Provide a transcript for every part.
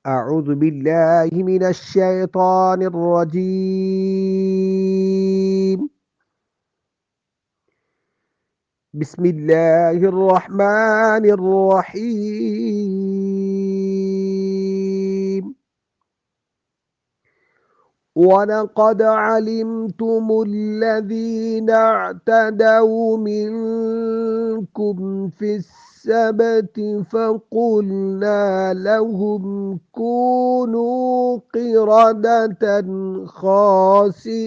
أعوذ بالله من الشيطان الرجيم. بسم الله الرحمن الرحيم. ولقد علمتم الذين اعتدوا منكم في السبت فقلنا لهم كونوا قردة خاسئين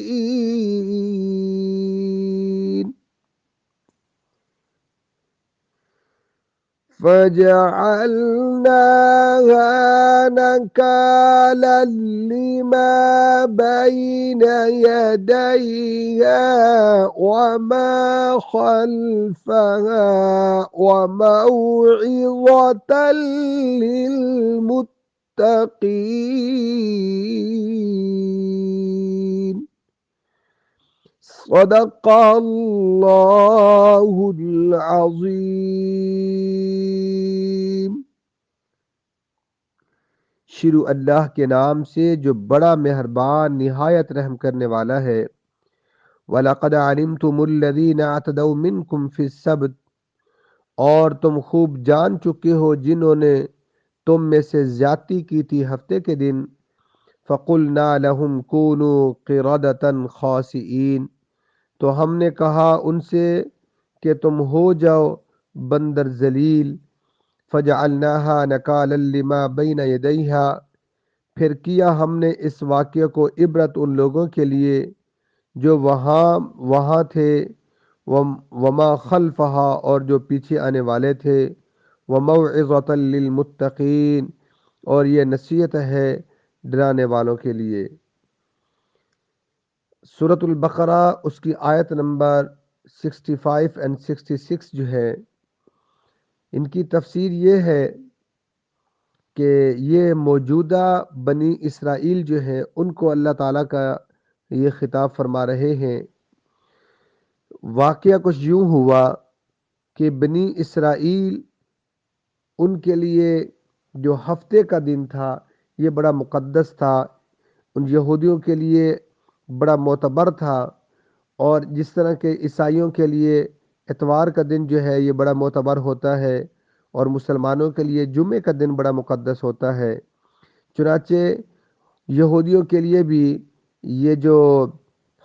فجعلناها نكالا لما بين يديها وما خلفها وموعظة للمتقين. صدق اللہ العظیم. شروع اللہ کے نام سے جو بڑا مہربان نہایت رحم کرنے والا ہے. وَلَقَدْ عَلِمْتُمُ الَّذِينَ اعْتَدَوْا مِنْكُمْ فِي السَّبْتِ، اور تم خوب جان چکے ہو جنہوں نے تم میں سے زیادتی کی تھی ہفتے کے دن. فَقُلْنَا لَهُمْ كُونُوا قِرَدَةً خَاسِئِينَ، تو ہم نے کہا ان سے کہ تم ہو جاؤ بندر ذلیل. فجعلناها نکالا لما بین یدیہا، پھر کیا ہم نے اس واقعے کو عبرت ان لوگوں کے لیے جو وہاں تھے، وما خلفہا، اور جو پیچھے آنے والے تھے، وموعظۃ للمتقین، اور یہ نصیحت ہے ڈرانے والوں کے لیے. سورۃ البقرہ اس کی آیت نمبر 65 اور 66 جو ہے، ان کی تفسیر یہ ہے کہ یہ موجودہ بنی اسرائیل جو ہیں ان کو اللہ تعالیٰ کا یہ خطاب فرما رہے ہیں. واقعہ کچھ یوں ہوا کہ بنی اسرائیل، ان کے لیے جو ہفتے کا دن تھا یہ بڑا مقدس تھا، ان یہودیوں کے لیے بڑا معتبر تھا، اور جس طرح کے عیسائیوں کے لیے اتوار کا دن جو ہے یہ بڑا معتبر ہوتا ہے، اور مسلمانوں کے لیے جمعے کا دن بڑا مقدس ہوتا ہے. چنانچہ یہودیوں کے لیے بھی یہ جو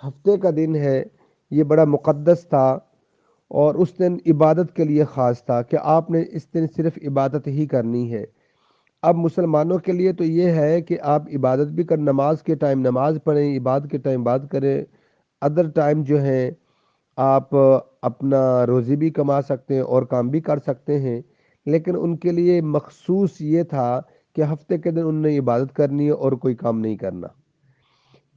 ہفتے کا دن ہے یہ بڑا مقدس تھا، اور اس دن عبادت کے لیے خاص تھا کہ آپ نے اس دن صرف عبادت ہی کرنی ہے. اب مسلمانوں کے لیے تو یہ ہے کہ آپ عبادت بھی کر، نماز کے ٹائم نماز پڑھیں، عبادت کے ٹائم عبادت کریں، ادر ٹائم جو ہیں آپ اپنا روزی بھی کما سکتے ہیں اور کام بھی کر سکتے ہیں. لیکن ان کے لیے مخصوص یہ تھا کہ ہفتے کے دن انہوں نے عبادت کرنی ہے اور کوئی کام نہیں کرنا،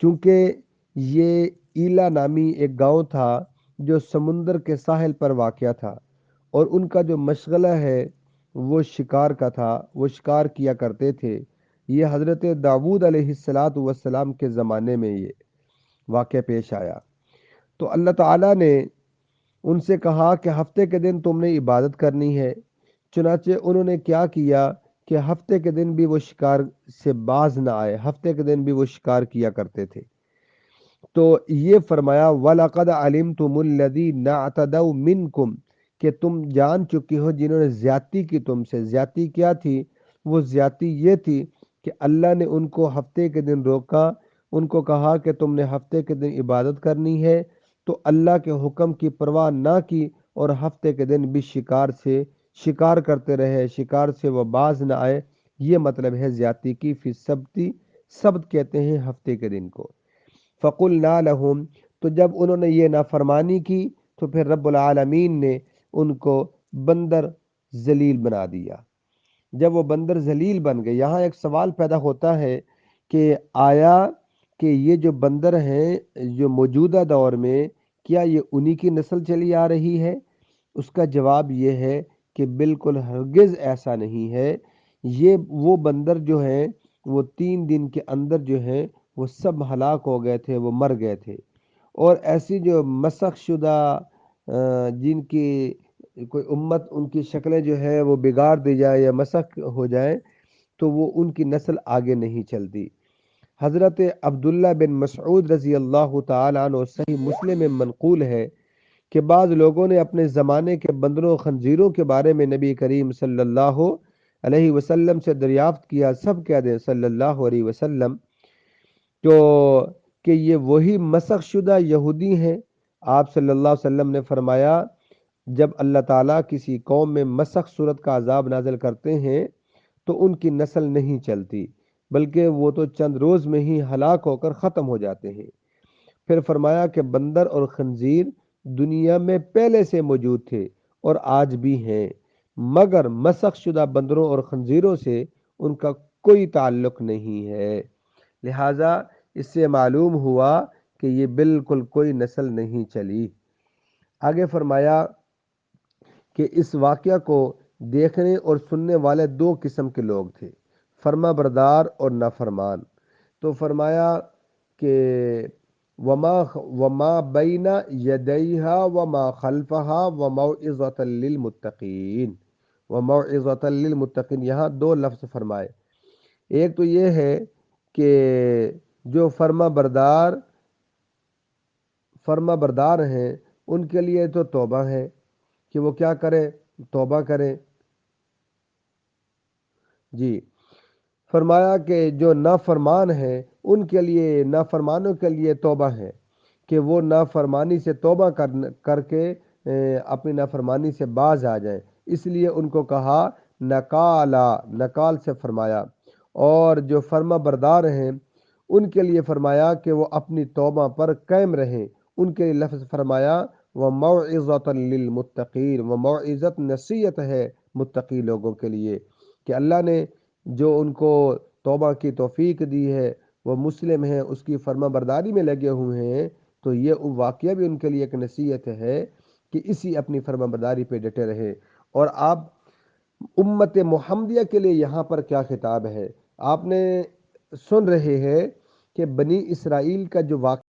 کیونکہ یہ ایلا نامی ایک گاؤں تھا جو سمندر کے ساحل پر واقع تھا، اور ان کا جو مشغلہ ہے وہ شکار کا تھا، وہ شکار کیا کرتے تھے. یہ حضرت داؤد علیہ السلام کے زمانے میں یہ واقعہ پیش آیا. تو اللہ تعالیٰ نے ان سے کہا کہ ہفتے کے دن تم نے عبادت کرنی ہے. چنانچہ انہوں نے کیا کیا کہ ہفتے کے دن بھی وہ شکار سے باز نہ آئے، ہفتے کے دن بھی وہ شکار کیا کرتے تھے. تو یہ فرمایا وَلَقَدْ عَلِمْتُمُ الَّذِينَ اعْتَدَوْا مِنْكُمْ، کہ تم جان چکے ہو جنہوں نے زیادتی کی تم سے. زیادتی کیا تھی؟ وہ زیادتی یہ تھی کہ اللہ نے ان کو ہفتے کے دن روکا، ان کو کہا کہ تم نے ہفتے کے دن عبادت کرنی ہے، تو اللہ کے حکم کی پرواہ نہ کی اور ہفتے کے دن بھی شکار کرتے رہے، شکار سے وہ باز نہ آئے. یہ مطلب ہے زیادتی کی. فی السبت، سبت کہتے ہیں ہفتے کے دن کو. فَقُلْنَا لَهُمْ، تو جب انہوں نے یہ نافرمانی کی تو پھر رب العالمین نے ان کو بندر ذلیل بنا دیا. جب وہ بندر ذلیل بن گئے، یہاں ایک سوال پیدا ہوتا ہے کہ آیا کہ یہ جو بندر ہیں جو موجودہ دور میں، کیا یہ انہی کی نسل چلی آ رہی ہے؟ اس کا جواب یہ ہے کہ بالکل ہرگز ایسا نہیں ہے. یہ وہ بندر جو ہیں وہ 3 دن کے اندر جو ہیں وہ سب ہلاک ہو گئے تھے، وہ مر گئے تھے. اور ایسی جو مسخ شدہ جن کی کوئی امت ان کی شکلیں جو ہے وہ بگاڑ دی جائے یا مسخ ہو جائیں، تو وہ ان کی نسل آگے نہیں چلتی۔ حضرت عبداللہ بن مسعود رضی اللہ تعالیٰ عنہ صحیح مسلم میں منقول ہے کہ بعض لوگوں نے اپنے زمانے کے بندروں و خنزیروں کے بارے میں نبی کریم صلی اللہ علیہ وسلم سے دریافت کیا، سب کہہ دیں صلی اللہ علیہ وسلم تو کہ یہ وہی مسخ شدہ یہودی ہیں۔ آپ صلی اللہ علیہ وسلم نے فرمایا جب اللہ تعالیٰ کسی قوم میں مسخ صورت کا عذاب نازل کرتے ہیں تو ان کی نسل نہیں چلتی، بلکہ وہ تو چند روز میں ہی ہلاک ہو کر ختم ہو جاتے ہیں۔ پھر فرمایا کہ بندر اور خنزیر دنیا میں پہلے سے موجود تھے اور آج بھی ہیں، مگر مسخ شدہ بندروں اور خنزیروں سے ان کا کوئی تعلق نہیں ہے۔ لہذا اس سے معلوم ہوا کہ یہ بالکل کوئی نسل نہیں چلی۔ آگے فرمایا کہ اس واقعہ کو دیکھنے اور سننے والے دو قسم کے لوگ تھے، فرما بردار اور نافرمان۔ تو فرمایا کہ وما بین یدیہا وما خلفہا وموعظۃ للمتقین، وموعظۃ للمتقین، یہاں دو لفظ فرمائے۔ ایک تو یہ ہے کہ جو فرما بردار ہیں ان کے لیے تو توبہ ہے کہ وہ کیا کریں، توبہ کریں۔ جی، فرمایا کہ جو نافرمان ہیں ان کے لیے، نافرمانوں کے لیے توبہ ہے کہ وہ نافرمانی سے توبہ کر کے اپنی نافرمانی سے باز آ جائیں، اس لیے ان کو کہا نکال سے فرمایا۔ اور جو فرما بردار ہیں ان کے لیے فرمایا کہ وہ اپنی توبہ پر قائم رہیں، ان کے لیے لفظ فرمایا وَمَوْعِظَةً لِّلْمُتَّقِينَ، وموعظت نصیحت ہے متقی لوگوں کے لیے کہ اللہ نے جو ان کو توبہ کی توفیق دی ہے، وہ مسلم ہیں، اس کی فرما برداری میں لگے ہوئے ہیں، تو یہ واقعہ بھی ان کے لیے ایک نصیحت ہے کہ اسی اپنی فرما برداری پہ ڈٹے رہے۔ اور آپ امت محمدیہ کے لیے یہاں پر کیا خطاب ہے؟ آپ نے سن رہے ہیں کہ بنی اسرائیل کا جو واقعہ